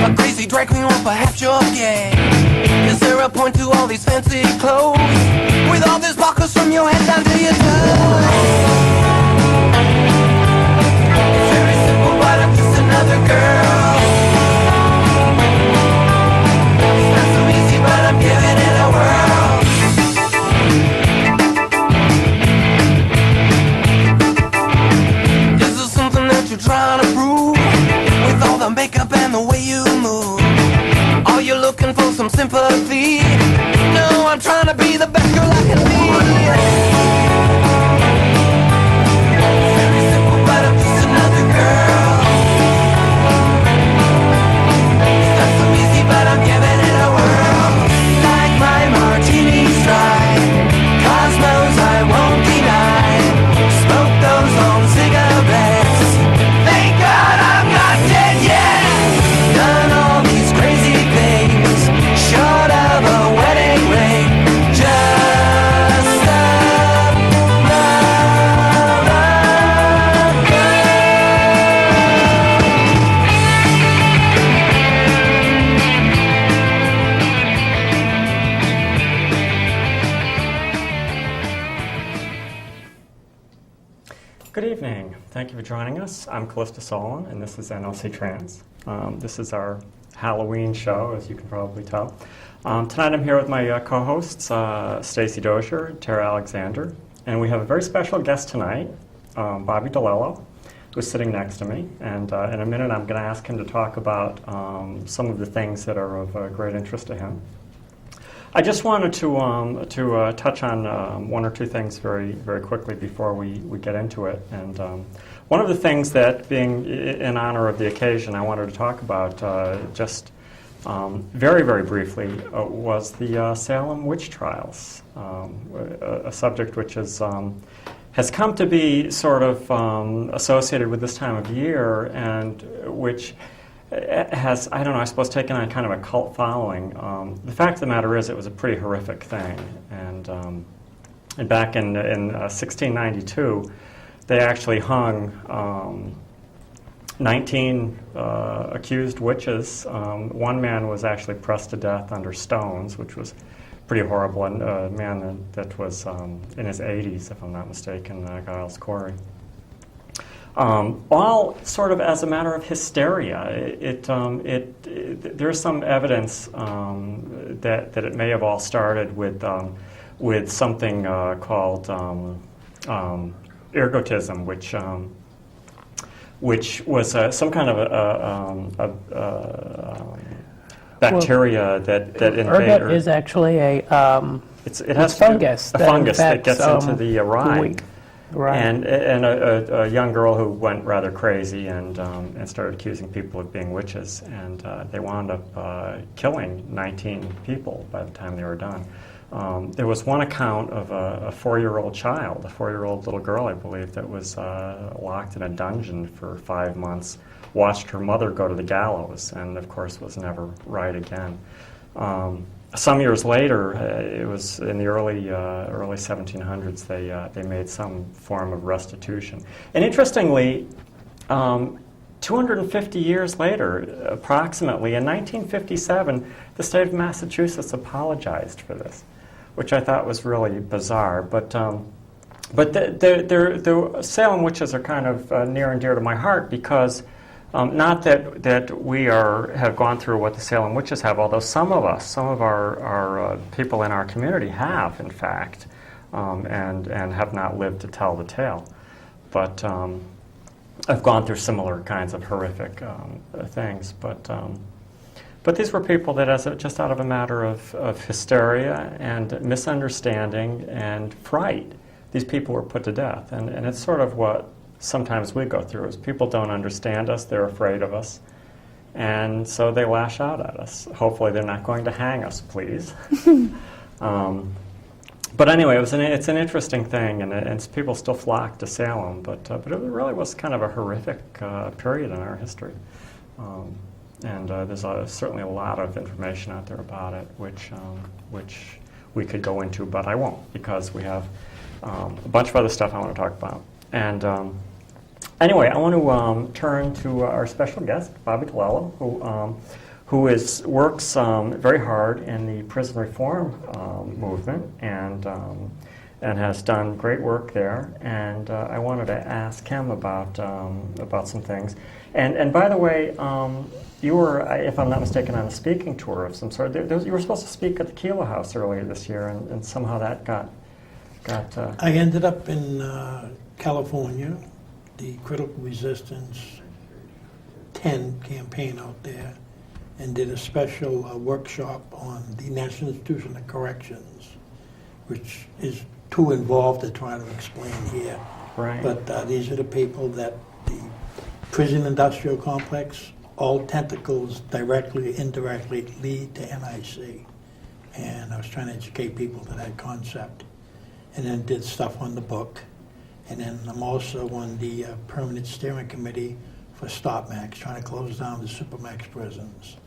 A crazy drag queen, or perhaps you're gay. Is there a point to all these fancy clothes? With all these buckles from your head down to your toes? It's very simple, but I'm just another girl. It's not so easy, but I'm giving it a whirl. Is there something that you're trying to prove? With all the makeup and the way you move, are you looking for some sympathy? No, I'm trying to be the best girl I can be. Very simple, but I'm just another girl. It's not so easy, but I'm giving it a whirl. Like my martinis dry, cosmos I won't deny. Smoke those long cigarettes. Thank God I'm not dead yet. Done all these crazy things, short of a wedding ring. Just Good evening. Thank you for joining us. I'm Salem, and this is nlcTrans. This is our Halloween show, as you can probably tell. Tonight I'm here with my co-hosts, Stacy Dozier, Tara Alexander, and we have a very special guest tonight, Bobby Dilello, who's sitting next to me. And in a minute I'm going to ask him to talk about some of the things that are of great interest to him. I just wanted to touch on one or two things very, very quickly before we get into it. And one of the things that, being in honor of the occasion, I wanted to talk about just very, very briefly was the Salem witch trials, a subject which has come to be sort of associated with this time of year, and which has, I don't know, I suppose taken on kind of a cult following. The fact of the matter is it was a pretty horrific thing. And back in 1692, they actually hung 19 accused witches. One man was actually pressed to death under stones, which was pretty horrible. And a man that was in his 80s, if I'm not mistaken, Giles Corey. All sort of as a matter of hysteria. There's some evidence that it may have all started with something called ergotism, which was some kind of a bacteria that invade. Ergot is actually a fungus. A fungus that gets into the rye. Wheat. Right. And a young girl who went rather crazy and started accusing people of being witches, and they wound up killing 19 people by the time they were done. There was one account of a 4-year-old child, a 4-year-old little girl, I believe, that was locked in a dungeon for 5 months, watched her mother go to the gallows, and of course was never right again. Some years later, it was in the early 1700s, they made some form of restitution. And interestingly, 250 years later, approximately, in 1957, the state of Massachusetts apologized for this, which I thought was really bizarre. But the Salem witches are kind of near and dear to my heart because not that we have gone through what the Salem witches have, although some of our people in our community have, in fact, and have not lived to tell the tale. But I've gone through similar kinds of horrific things. But these were people that, just out of a matter of hysteria and misunderstanding and fright, these people were put to death. And it's sort of what sometimes we go through, is people don't understand us, they're afraid of us, and so they lash out at us. Hopefully they're not going to hang us, please. But anyway, it's an interesting thing, and people still flock to Salem, but it really was kind of a horrific period in our history. And there's certainly a lot of information out there about it, which we could go into, but I won't, because we have a bunch of other stuff I want to talk about. And Anyway, I want to turn to our special guest, Bobby Dilello, who works very hard in the prison reform movement and has done great work there. And I wanted to ask him about some things. And by the way, you were, if I'm not mistaken, on a speaking tour of some sort. You were supposed to speak at the T.a.L.L. House earlier this year, and somehow that got. I ended up in California, the Critical Resistance 10 campaign out there, and did a special workshop on the National Institution of Corrections, which is too involved to try to explain here. Right. But these are the people that the prison industrial complex, all tentacles directly or indirectly lead to NIC. And I was trying to educate people to that concept. And then did stuff on the book. And then I'm also on the permanent steering committee for StopMax, trying to close down the Supermax prisons.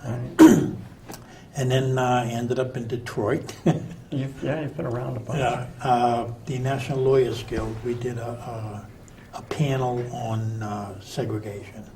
Right. And then I ended up in Detroit. You've been around a bunch. The National Lawyers Guild, we did a panel on segregation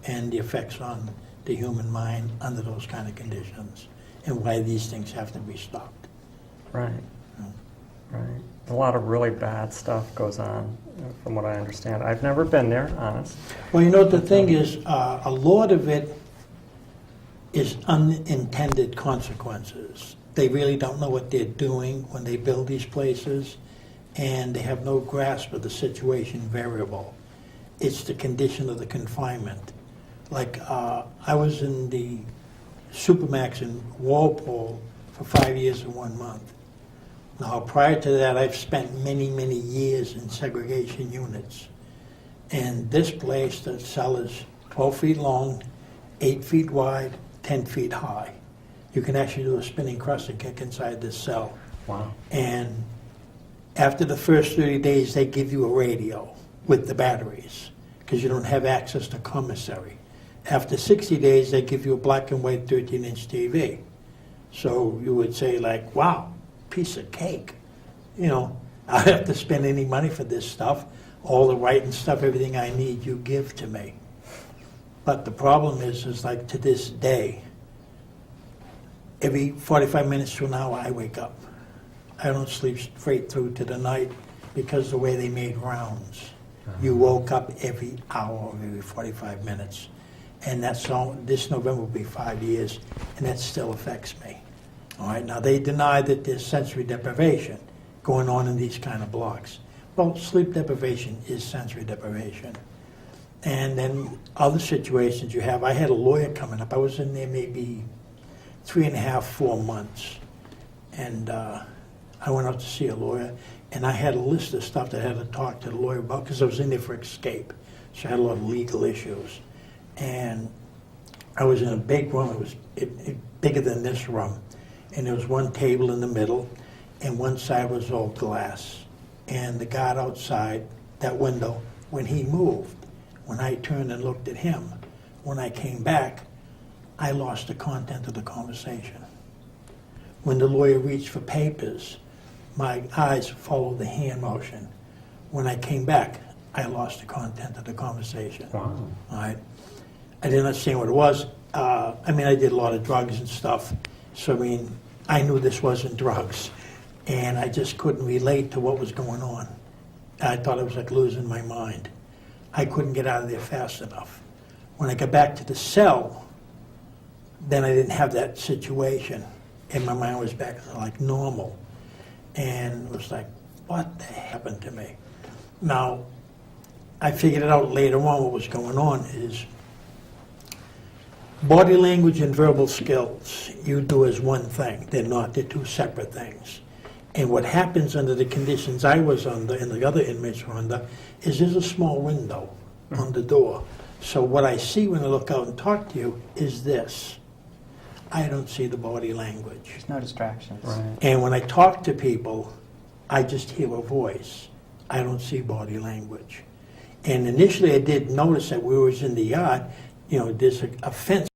and the effects on the human mind under those kind of conditions and why these things have to be stopped. Right. Right. A lot of really bad stuff goes on, from what I understand. I've never been there, honest. Well, you know, the thing is, a lot of it is unintended consequences. They really don't know what they're doing when they build these places, and they have no grasp of the situation variable. It's the condition of the confinement. Like, I was in the Supermax in Walpole for 5 years and 1 month. Now, prior to that, I've spent many, many years in segregation units. And this place, the cell is 12 feet long, 8 feet wide, 10 feet high. You can actually do a spinning crescent kick inside this cell. Wow. And after the first 30 days, they give you a radio with the batteries because you don't have access to commissary. After 60 days, they give you a black and white 13-inch TV. So you would say, like, wow, piece of cake. You know, I don't have to spend any money for this stuff. All the writing stuff, everything I need, you give to me. But the problem is like to this day, every 45 minutes to an hour, I wake up. I don't sleep straight through to the night because the way they made rounds. You woke up every hour or every 45 minutes. And that's all, this November will be 5 years, and that still affects me. All right, now they deny that there's sensory deprivation going on in these kind of blocks. Well, sleep deprivation is sensory deprivation. And then other situations you have, I had a lawyer coming up. I was in there maybe 3.5, 4 months. And I went out to see a lawyer, and I had a list of stuff that I had to talk to the lawyer about because I was in there for escape. So I had a lot of legal issues. And I was in a big room. It was bigger than this room. And there was one table in the middle, and one side was all glass. And the guard outside that window, when he moved, when I turned and looked at him, when I came back, I lost the content of the conversation. When the lawyer reached for papers, my eyes followed the hand motion. When I came back, I lost the content of the conversation. Wow. All right. I didn't understand what it was. I did a lot of drugs and stuff. So, I knew this wasn't drugs. And I just couldn't relate to what was going on. I thought I was like losing my mind. I couldn't get out of there fast enough. When I got back to the cell, then I didn't have that situation. And my mind was back to like normal. And it was like, what the heck happened to me? Now, I figured it out later on what was going on is body language and verbal skills you do as one thing. They're not. They're two separate things. And what happens under the conditions I was under and the other inmates were under is there's a small window on the door. So what I see when I look out and talk to you is this. I don't see the body language. There's no distractions. Right. And when I talk to people, I just hear a voice. I don't see body language. And initially I did notice that we was in the yard, there's a fence